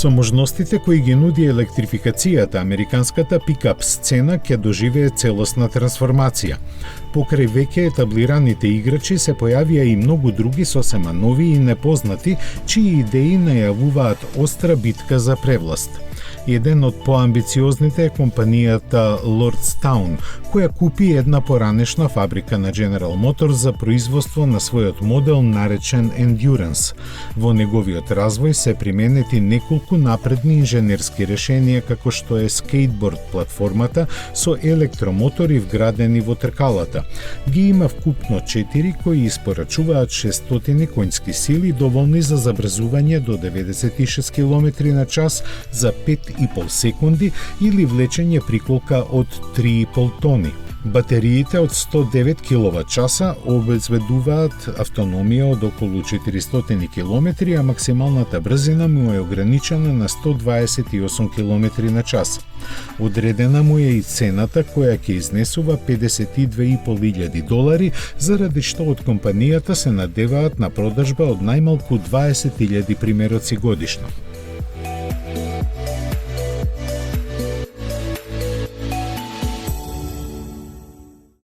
Со можностите кои ги нуди електрификацијата, американската пикап сцена ќе доживее целосна трансформација. Покрај веќе етаблираните играчи се појавија и многу други сосема нови и непознати, чии идеи најавуваат остра битка за превласт. Еден од поамбициозните е компанијата Lordstown, која купи една поранешна фабрика на General Motors за производство на својот модел наречен Endurance. Во неговиот развој се применети неколку напредни инженерски решенија како што е скейтборд платформата со електромотори вградени во тркалата. Ги има вкупно 4 кои испорачуваат 600 конски сили доволни за забрзување до 96 км на час за 5,5 секунди или влечење приколка од 3,5 тони. Батериите од 109 киловат-часа обезбедуваат автономија од околу 400 км, а максималната брзина му е ограничена на 128 км на час. Одредена му е и цената која ќе изнесува $52.500, заради што од компанијата се надеваат на продажба од најмалку 20.000 примероци годишно.